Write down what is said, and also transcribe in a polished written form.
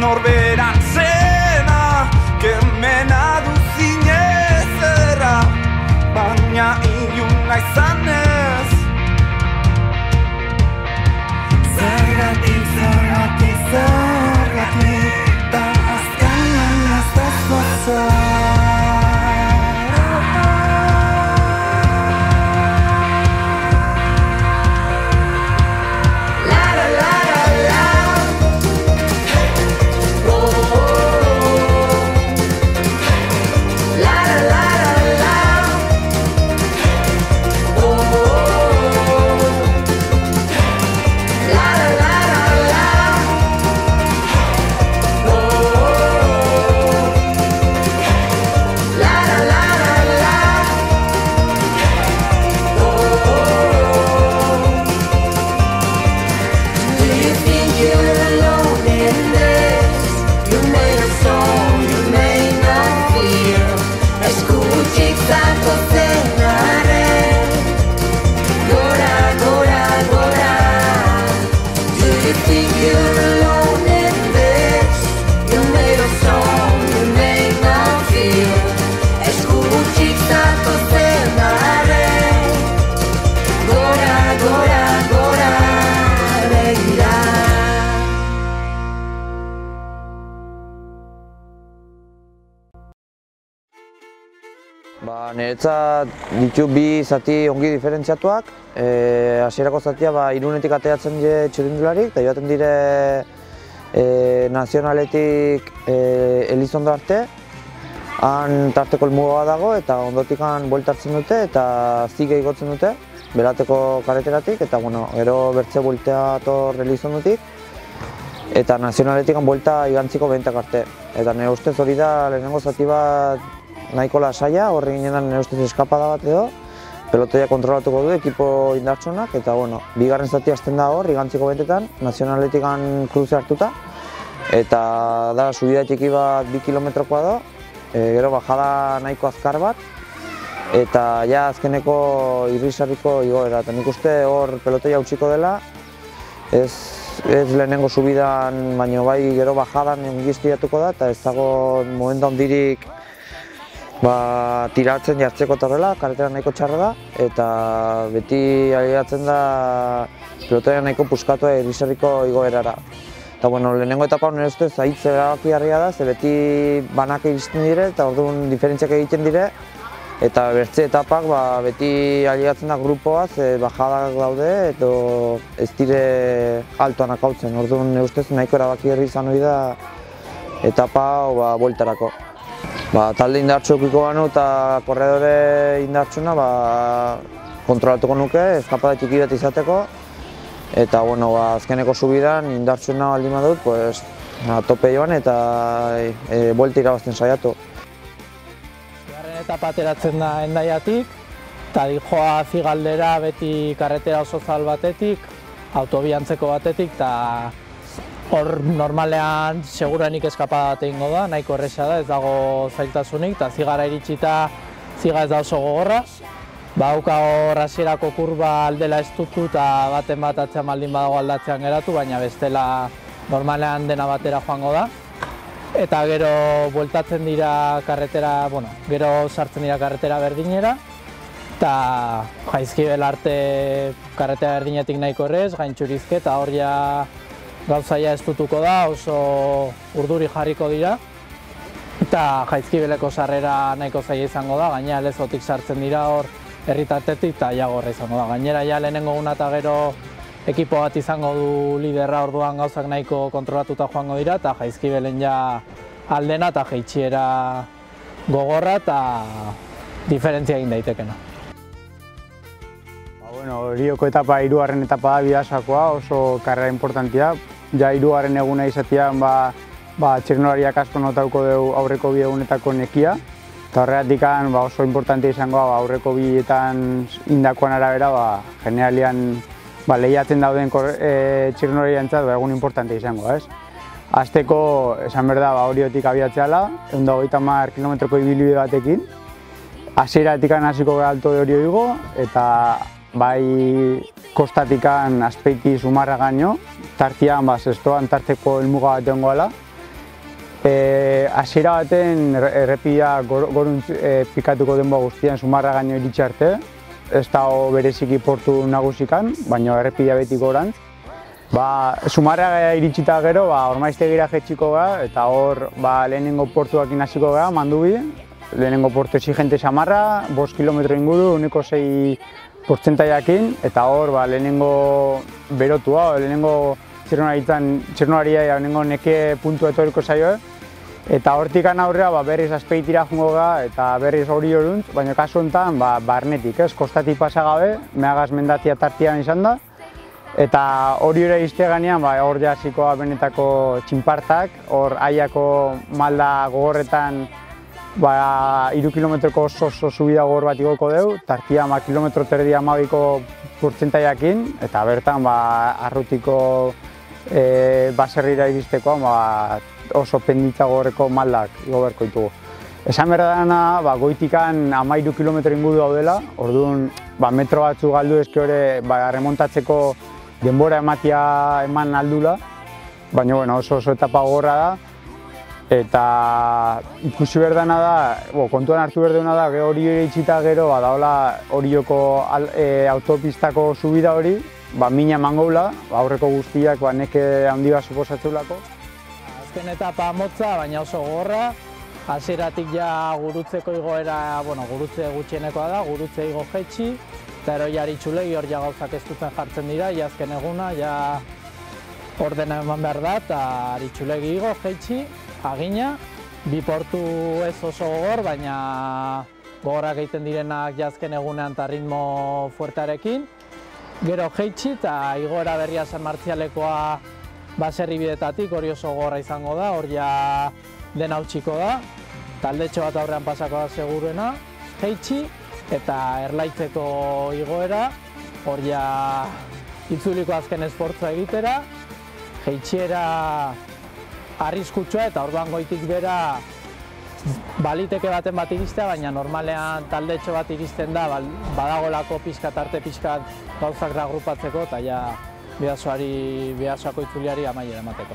norberan zena, kemena duzinez ederra, baina iluna izanez. Zergatik, zergatik, zergatik, da azkenan ez da zoaza. Niretzat ditu bi zati ongi diferentziatuak. Hasierako zatia Irunetik ateratzen dire txirrindularik, eta joaten dire nazionaletik Elizondo arte. Han tarteko helmuga dago eta ondotik buelta hartzen dute eta zige igotzen dute, berateko kareteratik, eta gero bertze bueltea ator Elizondotik. Eta nazionaletik buelta igantziko bentak arte. Eta nire ustez hori da lehenengo zati bat nahiko lasaia, horre ginen nire ustez eskapada bat edo, pelotoia kontrolatuko du ekipo indartsunak, eta bigarren zati hasten da hor, igantziko bentetan, nazionaletik kruze hartuta, eta da, subida txiki bat 2 kilometrokoa da, gero bajada nahiko azkar bat, eta ja azkeneko irrisarriko igoera, eta nik uste hor pelotoia utziko dela, ez lehenengo subidan, baina bai gero bajadan ongiztiatuko da, eta ez dago momentu handirik tiratzen jartzeko eta horrela, karetera nahiko txarra da, eta beti aliatzen da pelotoia nahiko puskatua irrisarriko igoerara. Eta lehenengo etapa nire ustez ahitz erabakigarria da, ze beti banak iristen dire eta orduan diferentziak egiten dire, eta bertze etapak beti aliatzen da grupoa, ze bajadak daude eta ez dire altoan akautzen, orduan nire ustez nahiko erabakigarri izan hori da etapa bueltarako. Talde indartsu edukiko banu eta korredore indartsuna kontrolatuko nuke, eskapada txiki bat izateko. Eta azkeneko subidan indartsuna baldin badut, tope joan eta buelta irabazten saiatu. Bigarren etapa ateratzen da Hendaiatik, eta dijoa Zigaldera beti karretera oso zabal batetik, autobiantzeko batetik, eta hor normalean seguranik eskapada bat egingo da, nahiko erresa da, ez dago zailtasunik, eta Zigara iritsita Ziga ez da oso gogorra. Hauka hor hasierako kurba aldela estutu eta baten bat atzean baldin badago aldatzean geratu, baina bestela normalean dena batera joango da. Eta gero bueltatzen dira karretera, gero sartzen dira karretera berdinera, eta Jaizkibel arte karretera berdinetik nahiko errez, Gaintxurizke, eta hor ja gauzaia estutuko da, oso urduri jarriko dira. Eta Jaizkibeleko sarrera nahiko zaila izango da, gainera Lezotik sartzen dira hor herritartetik eta jagorra izango da. Gainera ja lehenengo guna eta gero ekipo bat izango du liderra, orduan gauzak nahiko kontrolatuta joango dira, eta Jaizkibelen ja aldena eta jaitsierara gogorra eta diferentzia egin daitekena. Rioko etapa, hirugarren etapa da Bidasoakoa, oso karrera importantia. Ja hirugarren eguna izatean txirrindulariak asko notatuko dugu aurreko bi egunetako nekia. Eta horregatik oso importantea izango aurreko bietan indakoan arabera generalian lehiatzen dauden txirrindularientzat egun importantea izango. Hasteko esan behar da Oriotik abiatzeala, 130 kilometroko ibilbide batekin. Hasieratik hasiko gara Alto de Orio igo, eta bai kostatikan Azpeiti Zumarra gaino, tartian zestoan tarteko helmuga bat egongo dela. hasiera baten errepidea goruntz pikatuko denboa guztian Zumarragaino iritsi arte. Ez dago bereziki portu nagusikan, baina errepidea beti gorantz. Zumarraga iritsita gero, Ormaiztegira jetxiko gara, eta hor lehenengo portuakin hasiko gara, Mandubi. Lehenengo portu exigente samarra, 5 kilometro inguru, uniko 6%jakin, eta hor lehenengo berotua, lehenengo txirnolaria, lehenengo neke puntu etoriko zaio. Eta hortik aurrera berriz Azpeitira joango gara eta berriz Orioruntz, baina kasu honetan barnetik, kostatik pasa gabe, Meagaz mendatia tartian izan da. Eta Oriora izte ganean hor jasikoa benetako txinpartak, hor Aiako malda gogorretan 3 kilometroko oso subida gogor bat igoko dugu, tartia kilometro terdi 12%jakin, eta bertan Arrutiko baserrira iristeko oso penditza gogorreko maldak igo beharko ditugu. Esan behar dena, goitikan 13 kilometro inguru daudela, orduan metro batzu galdu ezke hori remontatzeko denbora eman aldula, baina oso etapa gogorra da. Eta ikusi behar dena da, kontuan hartu behar dena da, Orio itxita gero, daola Orioko autopistako subida hori, mina emangoula, aurreko guztiak neke handi bat suposatzeulako. Azken etapa motza, baina oso gogorra. Hasieratik ja gurutzeko igoera, gurutze gutxienekoa da, gurutze igo jaitsi, eta ero ja Aritxulegi hor ja gauzak ez dutzen jartzen dira, ja azken eguna, ja ordena eman behar da, eta Aritxulegi igo jaitsi, agina, bi portu ez oso gogor, baina gogorrak egiten direnak ja azken egunean eta ritmo fuertearekin. Gero jaitsi eta igoera berria San Martzialekoa baserri bidetatik, hori oso gogorra izango da, hor ja dena hautsiko da, taldetxo bat aurrean pasako da seguruena, jaitsi eta Erlaitzeko igoera, hor ja itzuliko azken esfortzua egitera, jaitsiera arriskutsua eta orduan goitik bera baliteke baten bat iristea, baina normalean taldetxo bat iristen da, badagolako arte pixkat gauzak agrupatzeko eta ja bidasoako itzuliari amaiera emateko.